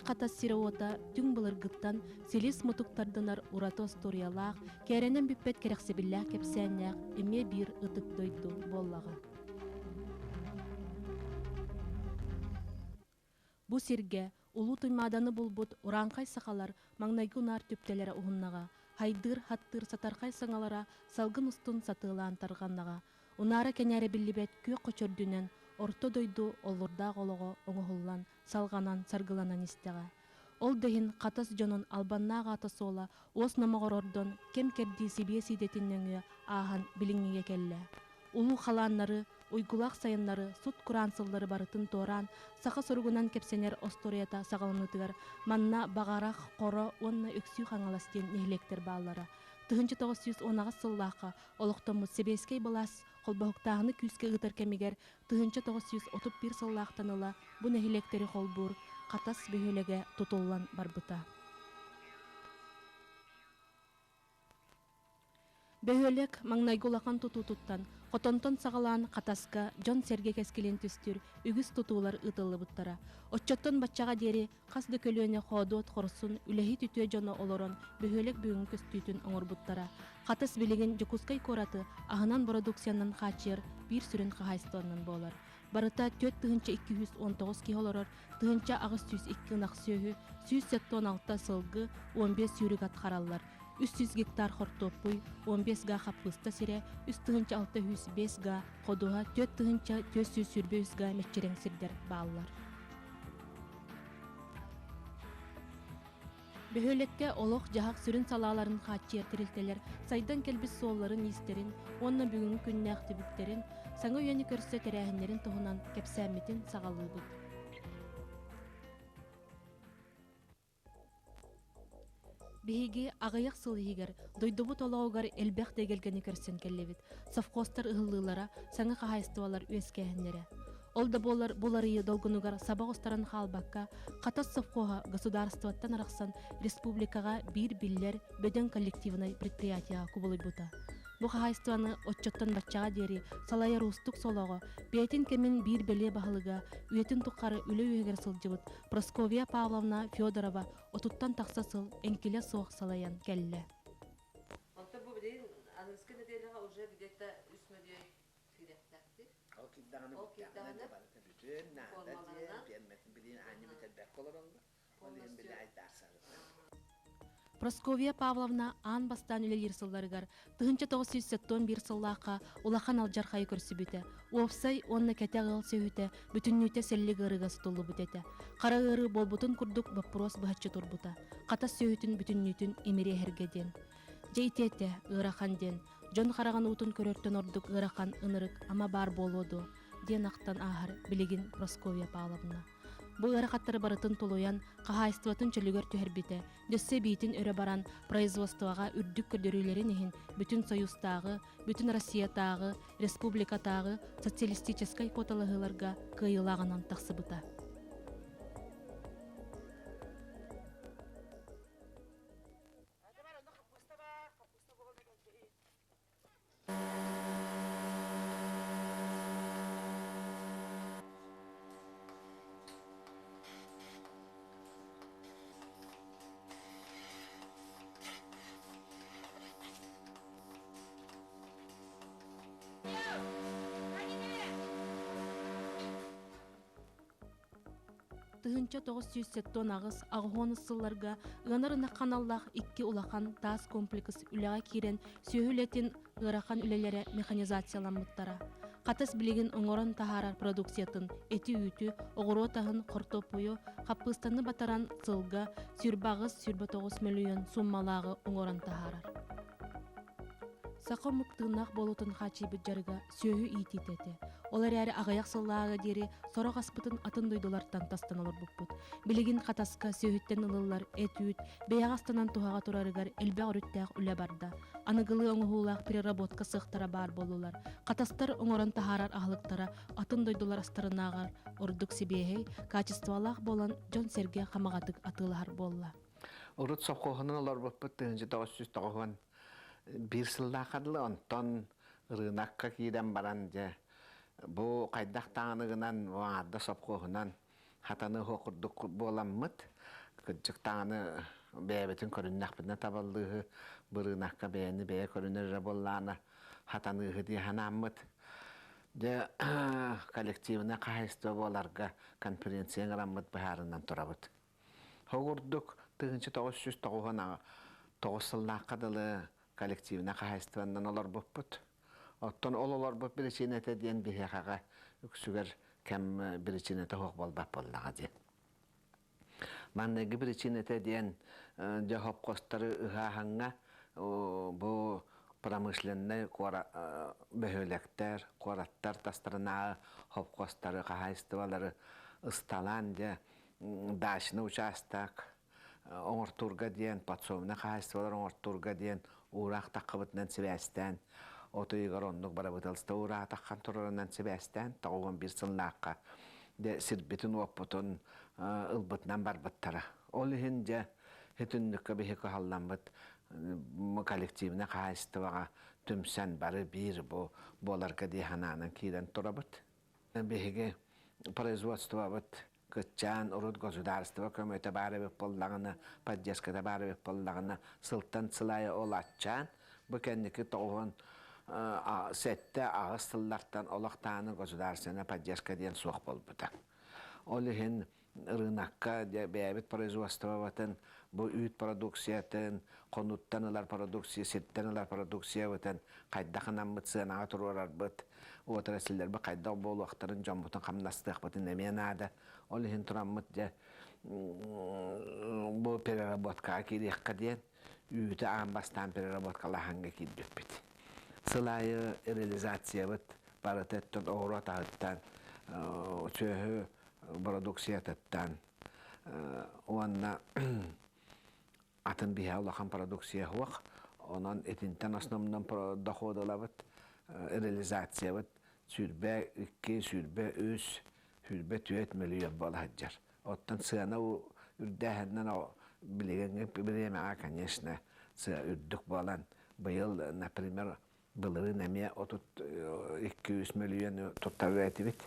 Хатас сирота түң былыргыттан селис мутуктардынар урато сториялах, кәренен бүппет керексебиллах кепсәннәк, эме бир ытык дойду боллага. Бу сирге улу туймаданы булбут уранкай сакалар маңнайгы унар төптеләре уһуннага, хайдыр хаттыр сатаркай саңалара салгын устун сатылаан тарганнага, унара кенәре биллибет кө кочордүнен орто дойду олурда голого оңохуллан салганан саргыланан истега. Ол дехин Хатас дьонон албаннага атасола ос намогорордон кем керди сибие сидетиннеңе ахан билиңиге келле. Улу халаннары, уйгулак сайыннары, суд курансыллары барытын торан, саха соргунан кепсенер осторията сагаланытыгар, манна багарах коро онна өксүү хаңаластен нехлектер баалара. 1910 сыллақа олықтомыз себескей балас қолбауқтағыны күске ғытыр кәмегер 1931 сыллақтаныла бұ нехлектері қолбур Хатас бөхелеге тұтылан барбыта. Бөхелек маңнайгулақан тұтуттан, қотонтон сағалан Хатаска Джон Серге кескелен түстір үгіз тұтулар ұтылы бұттара. Отчоттон батчаға дері қасды көлөне қодуот қорсын үлэһит үтіе жоны олорон бөхелек бүгін көстүйтін оңыр бұттара. Хатас білеген жүкускай кораты ағынан продукциянын қачыр бір сүрін қағайстонын болар. Барыта 4,219 кихолорор, 4,202 нақсөйі, 116 сылғы, 15 сүйрік атқаралар. 300 гектар хортопуй, 15 га хаппыста сире, 3,605 га қодуға, 4,400 сүрбөз га метчерен сирдер бағалар. Бөхөлекке олық жағақ сүрін салаларын қатчы ертерілтелер, сайдан келбіз солларын естерін, онна бүгін күнне активіктерін, саңа үйені көрсе терәхінлерін тұғынан кепсәметін сағалы бұд. Беге ағаяқ сылығығар, дойдыбы толауғар әлбәқ дегелгені көрсен келлебет, совхозтар ұғылылара, саңа қағайстывалар өскәхінлері. Ол да боларыйы долгунугар сабақ остаран халбакка, Хатас совхоға государстваттан арақсан республикаға бір биллер бөден коллективной предприятияға кубылы бұта. Бұ қағайстваны отчоттан батчаға дері салайы рустук солығы, бәйтін кемен бір беле бағылыға, үйетін тұққары үлі өйгер сылжыбыт, Просковия Павловна Федорова отуттан тақса сыл әңкеле соқ салаян кәлі. Онта бұл білейін, аныңызғы неделіға уже где-то үсмөдей киректәкті. Ол киддағаны бүттәғаны барыты бүтін, нағда ден, берметін білейін, әне бітәлбәк болыр оңға, ол ең білі айдарсары. Просковия Павловна ан бастан үлелер сылларыгар 1971 сыллақа улахан алжархайы көрсі бүті. Опсай онна кәте ғыл сөйті бүтіннүйте сәлі ғырыға сұтылы бүтеті. Қара ғыры болбутын күрдік баппрос бұхатчы тұрбыта. Қатас сөйтін бүтіннүйтін емере әргеден. Жейтеті ғырахан ден. Жон қараған ұтын көрөрттен ордық ғырахан ынырық ама бар болуду. Ден ақтан ағыр білеген Просковия Павловна. Бұл әрқаттары барытын толуян, қағайыстыватын чөлігер түйербеті, дөссе бейтін өрі баран производствоға үрдік көрдерілерін ехін бүтін Союзтағы, бүтін Россиятағы, Республикатағы социалистическай коталығыларға кыйылағынан тақсы бұта. Тыгынча 970 ағыз ағуаны сылларға ғанырына қаналлақ 2 улақан тас комплекс үліға керен сөйілетін ғырақан үлелері механизацияланмыттара. Хатас білеген оңырын тахарар продукциятын эти үйті оғыру тағын қортопуйы қаппыстаны батаран сылға сүрбағыз 9 миллион суммалағы оңырын тахарар. Сақы мұқтығынақ болутын қачи бүт жарыға сөйі итететі. Олар әрі ағаяқ сыллағы дері сорық аспытын атын дойдолардан тастан олар бұппыт. Білеген Хатаска сөйіттен ылылар әтүйіт, бейағастанан туғаға тұрарығар әлбәғ үріттәғ үлі барда. Анығылы оңығулақ переработка сықтара бар болулар. Хатастар оңыран тахарар ағылықтара атын дойдолар астарынағар ордық себейхей качествалақ болан Джон Серге қамағатық атылар болла. Урут совхоғының олар бұппыт 1990 bir sıldaaqadlı onton rınaqqa kiden baran je. Bu qaydak tağınığınan vaadda sopkoğunan hatanı hoqurduk bolamıt. Kıcık tağını beybetin körünnakbına taballığı, bırınakka beyni beye körünür bollana hatanığı diye hanamıt. De kollektivine kahistö bolarga konferensiyan aramıt baharından turabıt. Hogurduk 1990 sılnaqadalı kollektivine kahistvandan olar boput. Otton olar bop bir içinete diyen bir hakaga üksüger kem bir içinete hoq bolbap bollaga diyen. Mannegi bir içinete diyen cevap kostarı ıhahanga bu pramышленный бөһөлектер, куараттар тастарына хоп костары кахайстывалары ысталан де дашны участок оңортурга диен подсобна кахайстывалар оңортурга диен урак такыбытынан себестен отойгар оннук барабытылста урак таккан турарынан себестен тагуган бир сылнакка де сирбитин оппутун ылбытынан барбыттара ол ихинже хетүннүккө бихико халламбыт коллективіне қайыстываға түмсән бары бір боларга дихананын кейден турабыт. Беге производство быт кытчан урут государство көмөтө бары беп боллагына, поддержкада бары беп боллагына сылтан сылайы олатчан бу кенники тоғын сетте агыс тыллардан олақтаны государственная поддержка ден суық болбыта. Ол ихин рынокка бәбит производство батын bu üt produksiyatın, konuttanılar produksiya, sirttanılar produksiya vatan qaydaqanan bıtsığına tururar bıt. O tarasiller bu qaydaq bol vaqtların jambutun qamnastıq bıtın nemenada. Ol hin turan bıt ja bu переработка kiriyaqqa diyen üyüte ambastan переработка lahanga kiddip bit. Sılayı realizasiya bıt baratetton oğru atağıttan töhүү produksiyattan oanna атын биһа улахан продукция хуак, онан этинтен основном доходалабыт, реализациябыт, сүрбе 2, сүрбе 3, сүрбе 4 миллион бол хаджар. Оттан сыана үрдәһеннән билегенге биремага, конечно, сы үрдүк болан. Быйыл, например, былыры неме 200 миллион туттар этибит,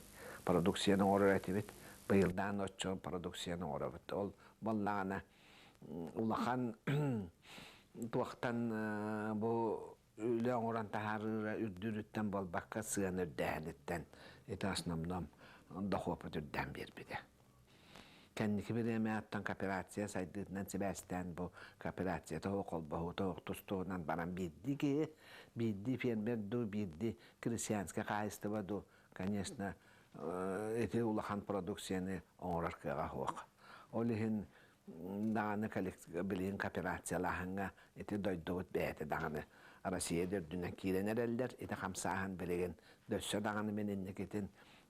продукцияның оры этибит. Быйылдан 8 продукцияның оры бит. Ол боллана улахан туақтан бұл үлі оңыран тахарыра үрдүріттен болбаққа сыған үрдәхінеттен еті основном дохопыт үрдән бербеді. Кәннікі бір еме аттан кооперация сайдыдынан себәстен бұл кооперация тоғы қолбағу тоғы тұстуғынан баран бидді фермерду, бидді крестьянска қайысты баду, конечно, еті улахан продукцияны оңырар кыға хуақ. Олихин dağını bilin kooperasiyalarına eti doyduvut beyeti dağını Россия dördünden kirener eller eti kamsahan bilin döşe dağını meninneketin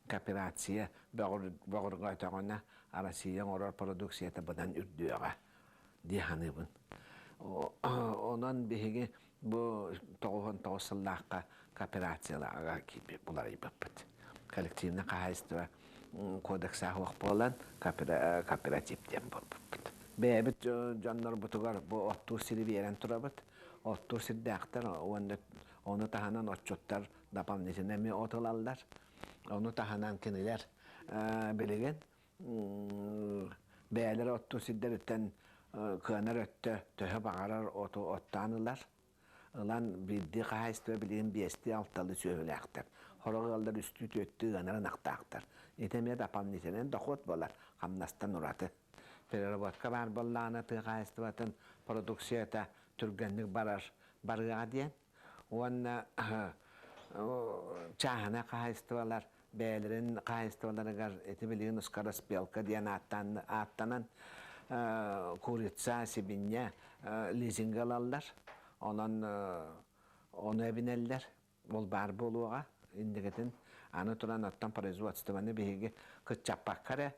kooperasiya bağır gaytağına Россия orar produksiyete budan ürdüğe dihanı bun. Onun bihigi bu toğun toğusallaqqa kooperasiyalarga gibi bular ibabit. Kollektivne kahayıstıva kodeksa huaq bolan kooperatiften bolbut. Bebit canlar butugar bu 30 sili beren turabıt. 30 sili dağıtlar onu tahanan otçotlar dapan nesinemi otulallar. Onu tahanan kiniler bilegen. Beyler 30 silleritten kınar öttü töhü bağırar ottanılar. Ulan bildi kahayıstı bilgen besti alttalı söyleyaktar. Horağallar üstü töttü ganaran aktağıtlar. Etemeye dapan nesinen doxot bolar. Kamnastan uratı. Переработка бар болланы тыгайыстыбатын продукцията түргенлік барыға дейін. Оны чахына қайыстыбалар, бәлерін қайыстыбаларығар еті білігін ұскара спелка дейін аттанан курица себінне лизинг алалар. Оны әбінелдер. Ол бар болуға. Индігетін аны тұран аттан производствоны бейге күтчаппаққары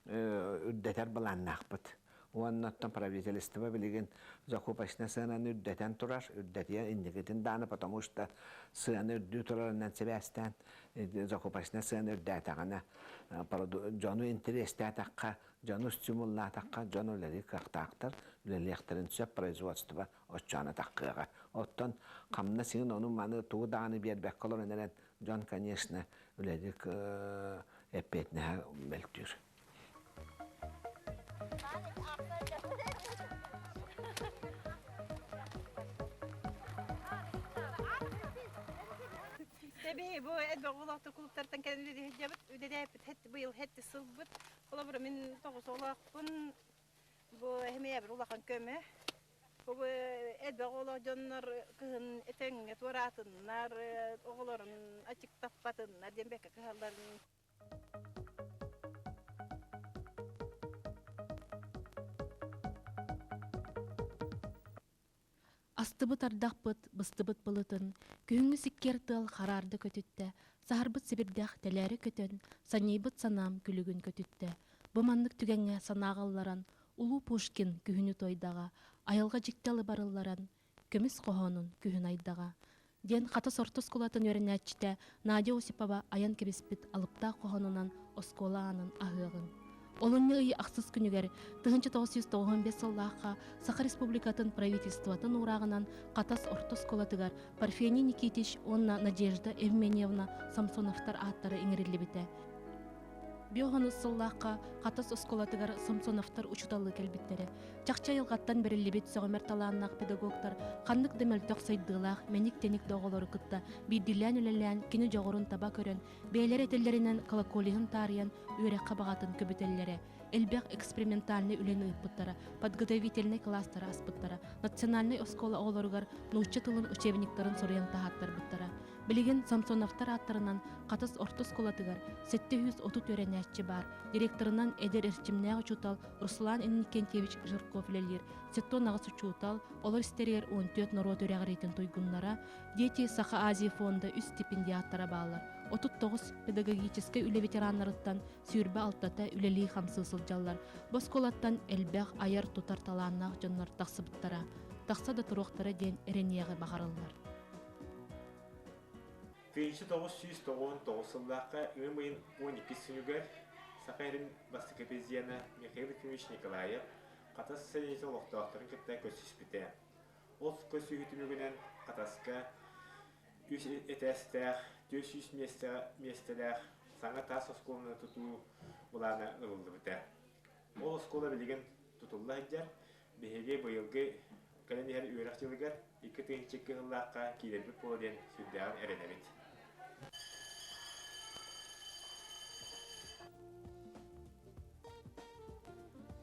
үддетер баланнақпыт. Уаннаттан правительство билеген закупочна сынаны үддетен турар, үддетия индигетін даны, потому что сыны үдді турарынан себестен закупочна сыны үддетағана жону интересті атаққа, жону стимулла атаққа, жону үлелік ақтақтар, үлеліктерін сөп производство отчаны таққыға. Оттан қамна сен оның маны туы дағаны бербек қолыр өнерен жон, конечно, үлелік әппетіне бәліктір. به بو ادبا والله كلوبتر تن كان اللي جابت ودي بتحت بيل حت الصبت والله بر من تقص والله كن بو همي بر والله كان كمه بو ادبا والله جنر كن اتن تورات النار اغلر اتك طفت ندم بك كهلر Астыбыт ардақпыт, быстыбыт былытын, күйіңі сиккер тыл харарды көтітті, сахарбыт сибирдақ тәләрі көтін, санейбыт санам күлігін көтітті. Бұманлық түгенге санағалларан, улу Пушкин күхіні тойдаға, айылға жікталы барылларан, көміс қоғанын күхін айдаға. Ден Хатас ортос колатын өрінәтчіте Надя Осипова аян кебеспит алыпта қоғанынан осколаанын ахығын. Олонны ый ақсыз күнігер 1995 сыллаққа Саха Республикатын правительстватын урағынан Хатас ортос колатыгар Парфений Никитич онна Надежда Евменьевна Самсоновтар аттары еңірелі біті. Биоғаны сыллаққа Хатас осколатыгар Самсоновтар учуталы кәлбеттері. Чақча елғаттан бірілі бет соғымер таланнақ педагогтар қандық демелтоқ сайдығылақ мәнік-тенік доғылары күтті бейділән үлелән кені жоғырын таба көрін, бәйлер әтелерінен колоколиғын тариян үйрәққа бағатын көбітелері, әлбәқ экспериментальный үлені ұппыттары, подготовительный кластары аспыттары, национальный оскола оғыларығар научы тылын учебниктарын сориян тағаттар бұттары. Білеген Самсоновтар аттарынан Хатас ортос колатыгар 730 өрәнәтчі бар. Директорынан Эдер Эрчимнәғі чутал Руслан Инникентьевич Жирков лелер, Сеттон ағысы чутал, олар істерер 14 народ өрәғірейтін тойгунлара, Дети Саха Азия фонда үз стипендиаттара балар. 39 педагогический үлі ветеранларыттан сүйірбі алтата үлелі хамсы сылжалар. Бос колаттан әлбәқ аяр тутар таланнақ жонлар тақсыбыттара. Тақса да тұруқтары ден әренеғі бағарылар. 1999 сыллаққа үмейін 12 сүнігер Сақайрын Бастыкопезияна Михаил Ефимович Николаев Хатас сәлесі олықтақтарын кетті көсіспіті. Ол көсігітімігінен Хатасқа үш етәстәқ, 400 местеләқ саңа тас осколына тұту бұланы ұлылды біті. Ол оскола білеген тұтылы әддер, бігеге бұйылғы кәлемегер үйрәқ жылығар 2-2 ғыллаққа кейлербік болуден сүрдәғын әренемет.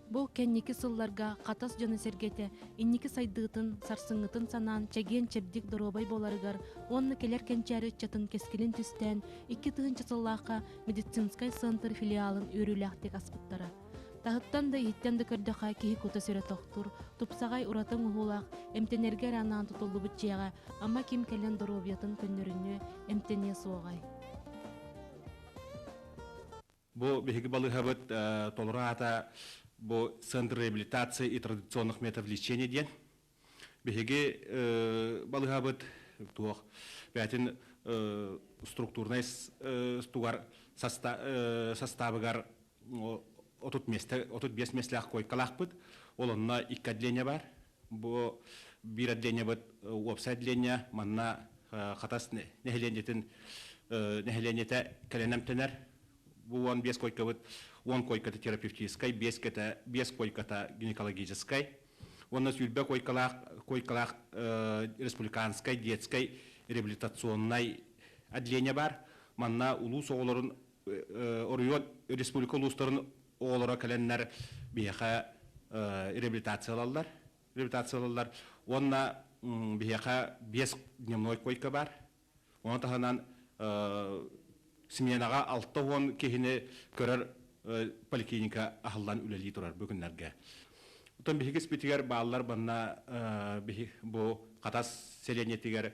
Бұл кәннекі сылларға Хатас жаны сергеті, иннекі сайдығытын, сарсыңытын санан, чәген чәбдік доробай боларығар, онны келер кәнчәрі чатын кескілін түстен, 2 тығынчы сыллаққа медицинскай центр филиалын өріләқтек аспыттары. Тағыттан да еттен да көрдіға кейі көті сөрі тоқтур, тұпсағай ұратың ұғылақ, әмтенергер анан тұтылы бұтчияға, ама кем кәлен доробиятын көннөріні әмтене соғай. Бұл бігігі балыға бұд толыра ата бұл Центр реабилитации и традиционных методов лечения ден. Бігігі балыға бұд туақ бәтін структурный составығар отут 5 меслях койкалақ бұд. Олынна 2 отделение бар. Бұл бір отделение бұд опса отделение манна Хатас нәхеленетін кәленемтенер. Бұл 15 койка бұд. 10 койката терапевтической, 5 койката гинекологической. Он сүйілбе койкалақ республиканской, детской, реабилитационной отделение бар. Манна улус оғыларын, республика улустарын оғылары кәленлер бейеқа реабилитациялалар. Онна бейеқа 5 дневной койка бар. Оны тағынан семьянаға 6 кехіне көрір поликлиника ахылдан үлелей тұрар бүгінлерге. Отын бігіз бітігер балалар банна бұл Хатас селенетігер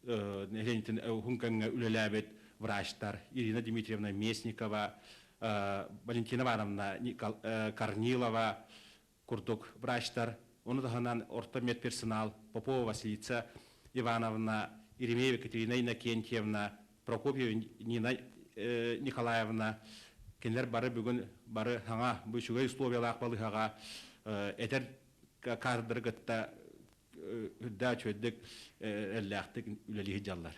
нәленетін хүнканға үлелі әбет врачтар Ирина Дмитриевна Местникова, Валентина Ивановна Корнилова, курдук врачтар. Оны дағынан орта медперсонал Попова Василица Ивановна, Еремеева Катерина Иннокентьевна, Прокопьева Нина Николаевна, кенлер бары бүгін бары хаңа бүшігі условиялақ балығаға әтер кардырғытта үдді чөйдік әлләқтік үлелігі жаллар.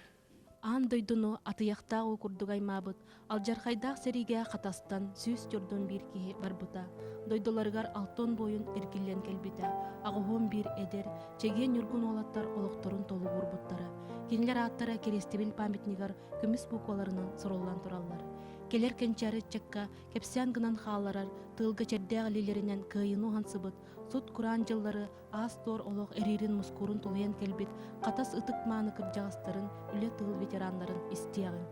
аан дойдуну атыяқтағы курдугаймабыт, алжархайдақ сериге Хатастан сүз түрдөн бир кихи барбыта. Дойдоларгар алтон бойын эркиллен келбите, ағуғын бир эдер, чеген юргун олаттар олықторун толу бурбуттары. Кинлер аттара керестебил памятнигар күміс букваларынан сороллан тураллар. Келер кенчары чакка кепсян гынан хааларар, тылга чердег лилеринен кыйыну хансыбыт, суд куран жыллары аз тор олох эририн мускурун тулуян келбит, Хатас ытык мааны кыржагастарын, үле тыл ветеранларын истиягын.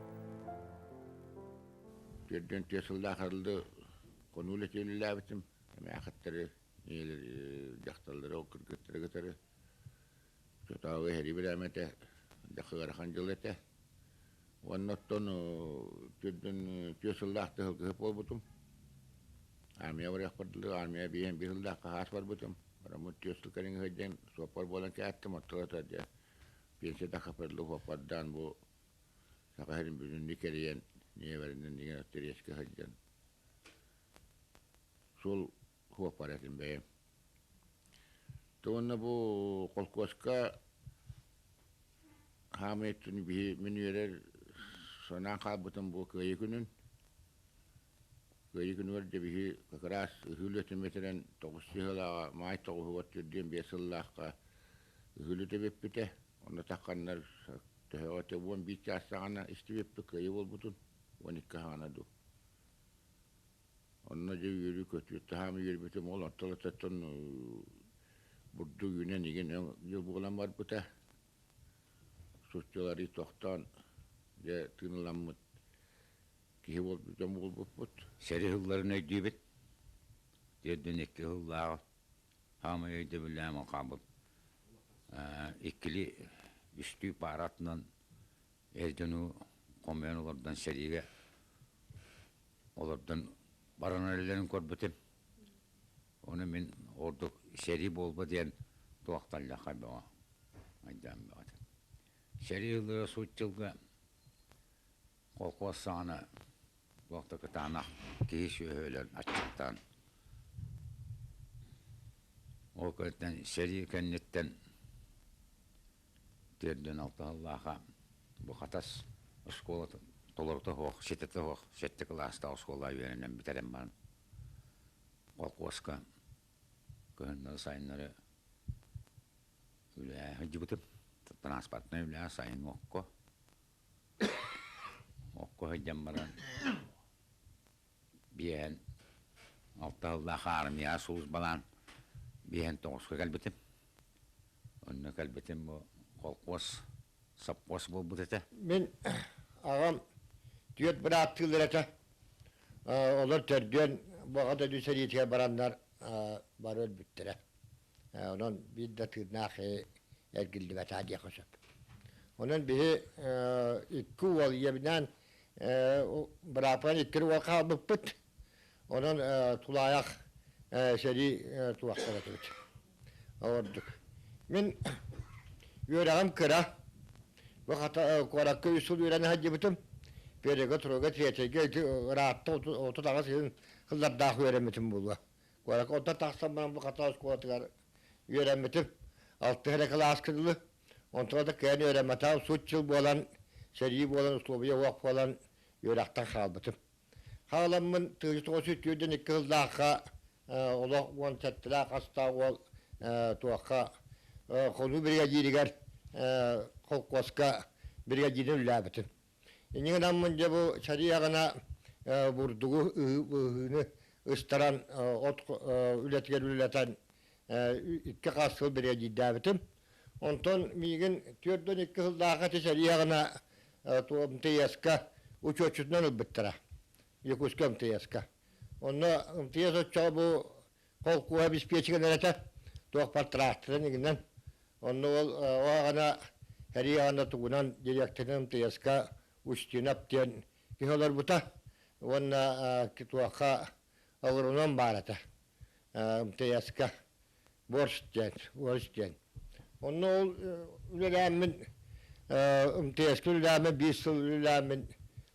Жерден тесілді ақырылды конулы түйінілі әбітім. Әмәқыттары, жақталдары, кіргіттері кітері. Жотағы әрі бір әмәті, жақығарқан жыл әті. Оннаттан тесілді ақты ғылғып бол бұтым. Армия бар яқпардылы, армия бейен бір ғылды аққа қас бар бұтым. Барамыт тесіл кәріңі ғайден сопар болан кәттім, оттығатады. Пенсия тақапардылы қопардан бұл сақайрын бүгін некерейен не верден деген өттереске хajjan. Sol huoparetin be. Tuonna bu kolkoska hametun bi menüler sona kabutan bu köyükünün. Köyükün vardı bi kakras hülütün metren toğusihla may toğu vatırdım besallah hülüte bepite. Onu takanlar töhöte bu bir çasana istivip köyü olbutun. Vanikkahanadu. Onna yürü kötü tahami yürübütüm olan talatatan burdu güne nigen yıl bulan var bu da. Sosyalari tohtan ya tınılanmıt ki bol bütüm bol but. Seri hıllarına gibit. Derdinekli hıllar hamaya debilen makabul. İkili üstü paratla erdenu komyan olardan seriye olardan baranalilerin korbutim. Onu men orada seri bolba diyen doğaktarla kaybama. Aydan bağıdım. Seri yıllara suççılga kolkosana doğaktaki tana kişi öyle açıktan. O kadar seri kennetten derden altı Allah'a bu Hatas Tускул толорто хох, сетете хох, сетте класста Тускулла үйренен битерем барын. Колкоска көннөр сайыннары үле жибутып, транспортный үле сайын окко. Окко хеджем барын. Биен алталла армия суз балан. Биен тоғысқа кәлбетім. Онны кәлбетім бұл колкос саппос бол бутете. Мен ağam düet bıraktılırata olur tördüyen bu kadar düseriyetiye baranlar var ölbüttüre. Onun bir de tırnak ergildi ve tadiye koşup. Onun biri iki ol yeminden bırakman iki ol kalbıp bıt. Onun tulayak seri tulaklara tüt. Orduk. Men yüreğim kıra. Bu hata korakı usul öğrenen hacı bütün böyle götürüyor tiyatege rahatta otudağı sizin kızlar daha öğrenmetim bu. Korak otta taksam ben bu hata skolatlar öğrenmetim. Altı hele klas kızlı. Ondan da kendi öğrenmetim. Suççul olan, seri olan, uslubiye vakf olan öğrekten kalbıtım. Halamın tığcı toğusu tüydün iki kızlağa ola on çettiler hasta ol tuğağa konu bir geciriger kolkoska brigadinin ülabetin. İnin namınca bu şariyağına vurduğu ıstaran, ületigen ületen iki kasıl brigadin ondan migin tüyordun iki hıldağıtı şariyağına tuğum teyeska uç uçundan ülbittira. Yekuskam teyeska. Onda teyes uçağı bu kolkuğa bispiyecigen ületen tuğuk partrahtırın iginden. Onda o ağına her yana tuğunan direktinin teyeska uçtinap diyen kiholar buta. Onda kituaka ağırınan barata. Teyeska borç diyen. Onda o ülemin teyeska ülemin bir yıl ülemin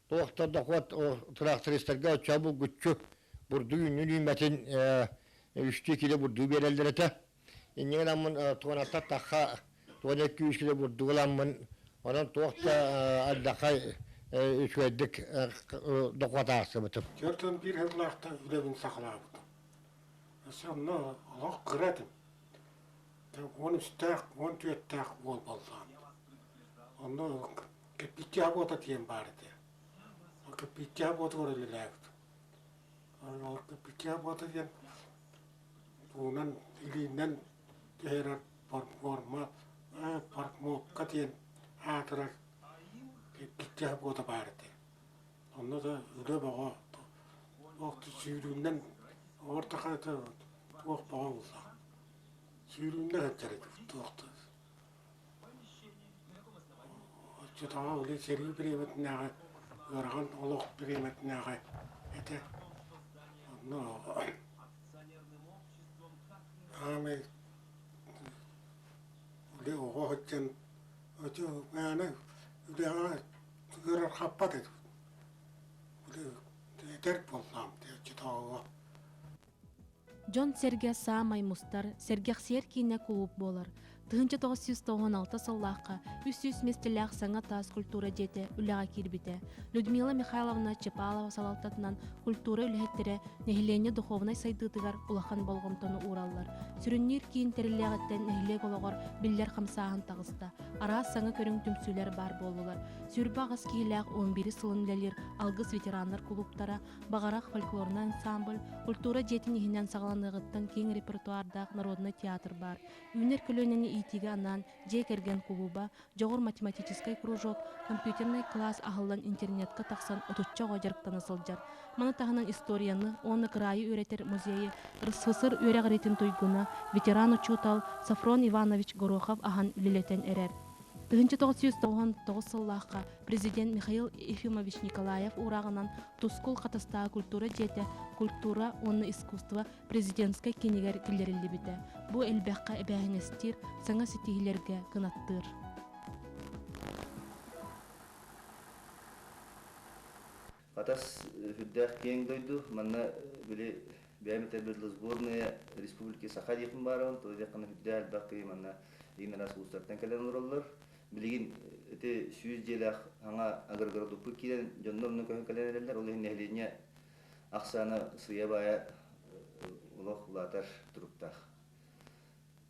tuğukta da kuat o traktöristlerge çabuk güççü burdu ünlü nimetin üçtü kilo burdu bereldirete. İnneğin amın tuğunata takha tuğun 200 kilo burdu olanmın Onun tuğda aldakay üçüydük dokvatası bıtıp. Görtün bir hevlakta ülevin saklayıptı. Sonra Allah kıradım. Onu üstek, onu tüyettek bol bolsan. Onu kepikya bota diyen bardı. O kepikya bota oraylayaktı. O kepikya bota diyen bunun ilinden geherer forma parkmokka diyen hatırak kepikya bota bardı. Onda da öyle bağa. Vakti süründen orta kayıta tuğuk bağa olsa. Süründen hepçerek tuğuktu. Çıtağı öyle seri bir evetine yorgan oluk bir evetine ete. Onda ama öyle oğa hıçın öyle yani öyle yorar kappat edip. Дьон серге самай мустар, сергехсер кине кулуп болар. 1996 сыллаққа 300 местелях саңа тас культура жете үліға кирбите. Людмила Михайловна Чепалова салалтатынан культура үліхеттері нехилене духовнай сайдытыгар улахан болғымтону ураллар. Сүріннер кейін терілеғаттен нехилек олығыр биллер қамсағын тағыста. Ара саңа көрің түмсүлер бар болулар. Сүрбағыз кейләқ 11 сылын үлелер алғыз ветеранлар клубтара, бағарақ фольклорна ансамбль, культура жетін ехінен сағаланығыттан кең репертуардақ народный театр бар. Үнер көлөнені итиге анан жекерген клуба, жоғыр математический кружок, компьютерный класс ағылдан интернетка тақсан отучча ғожарықтан асылжар. Мана тағынан историяны, оны крайы өретер музейі, Рысхысыр өрәғаретін тойгуна, ветеран учутал Сафрон Иванович Горохов ахан үлелетен әрер. 1999 сыллаққа президент Михаил Ефимович Николаев урағынан Тускул Хатастағы культура жете культура, онны искусство президентскай кенегер кілдерілі біті. Бұ әлбәққа әбәғінестер саңа сетігілерге қынаттыр. Хатас хүддәқ кең дойду, манна біле бәйметтер бірлі сборная республики Саха-Декін барын, той деқаны хүддә әлбәққа манна еңнарас ұстартан кәлен ұралар. Білеген өте сүйіз желақ аңа агар-городупы кейден жоннорны көйін кәлен әрелер, ол ең нәхлене ақсаны сыя бая ұлық ұлатар тұрыптақ.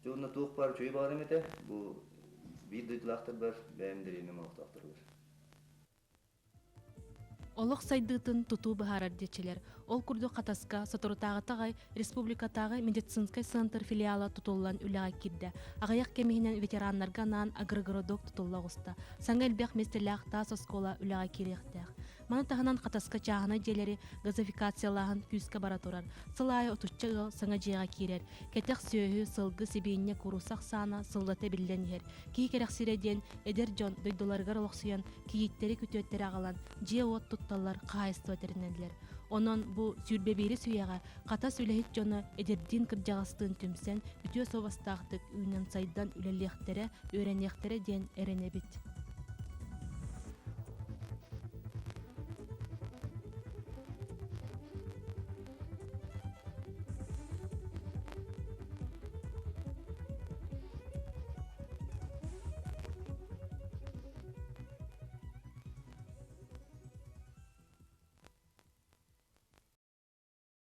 Жоғына туық бар чөй бағарым еті, бұл бейд дойдылақтар бар, бәйімдерені мұлықтақтар бар. Олық сайдытын туту бахарар дечелер. Ол күрді Хатаска Сатуртағы республикатағы медицинскай центр филиала тутуллан үліға кирді. Ағаяқ кемейінен ветеранларға нан агрогородок тутулла ғыста. Саңа әлбәқ местелях тас оскола үліға керектәқ. Мана тағынан Хатаска чағына делері газификациялағын күзгі бара тұрар. Сылайы отучча ғыл саңа жеға керер. Кетек сөйі сылғы себейіне құрусақ сана сылдаты білден ер. Кей керек сиреден эдер жон дойдоларғар олықсуян кейеттері күтөттері ағалан же от тутталар қайысты өтеріненділер. Онон бу сүрбебери суяға Хатас үлэһит дьоно эдердин кырдьаҕастыын түмсен бүтүө собастаахтык үүнен сайдан үлэлиэхтере, үөрэнэхтере диэн эренебит.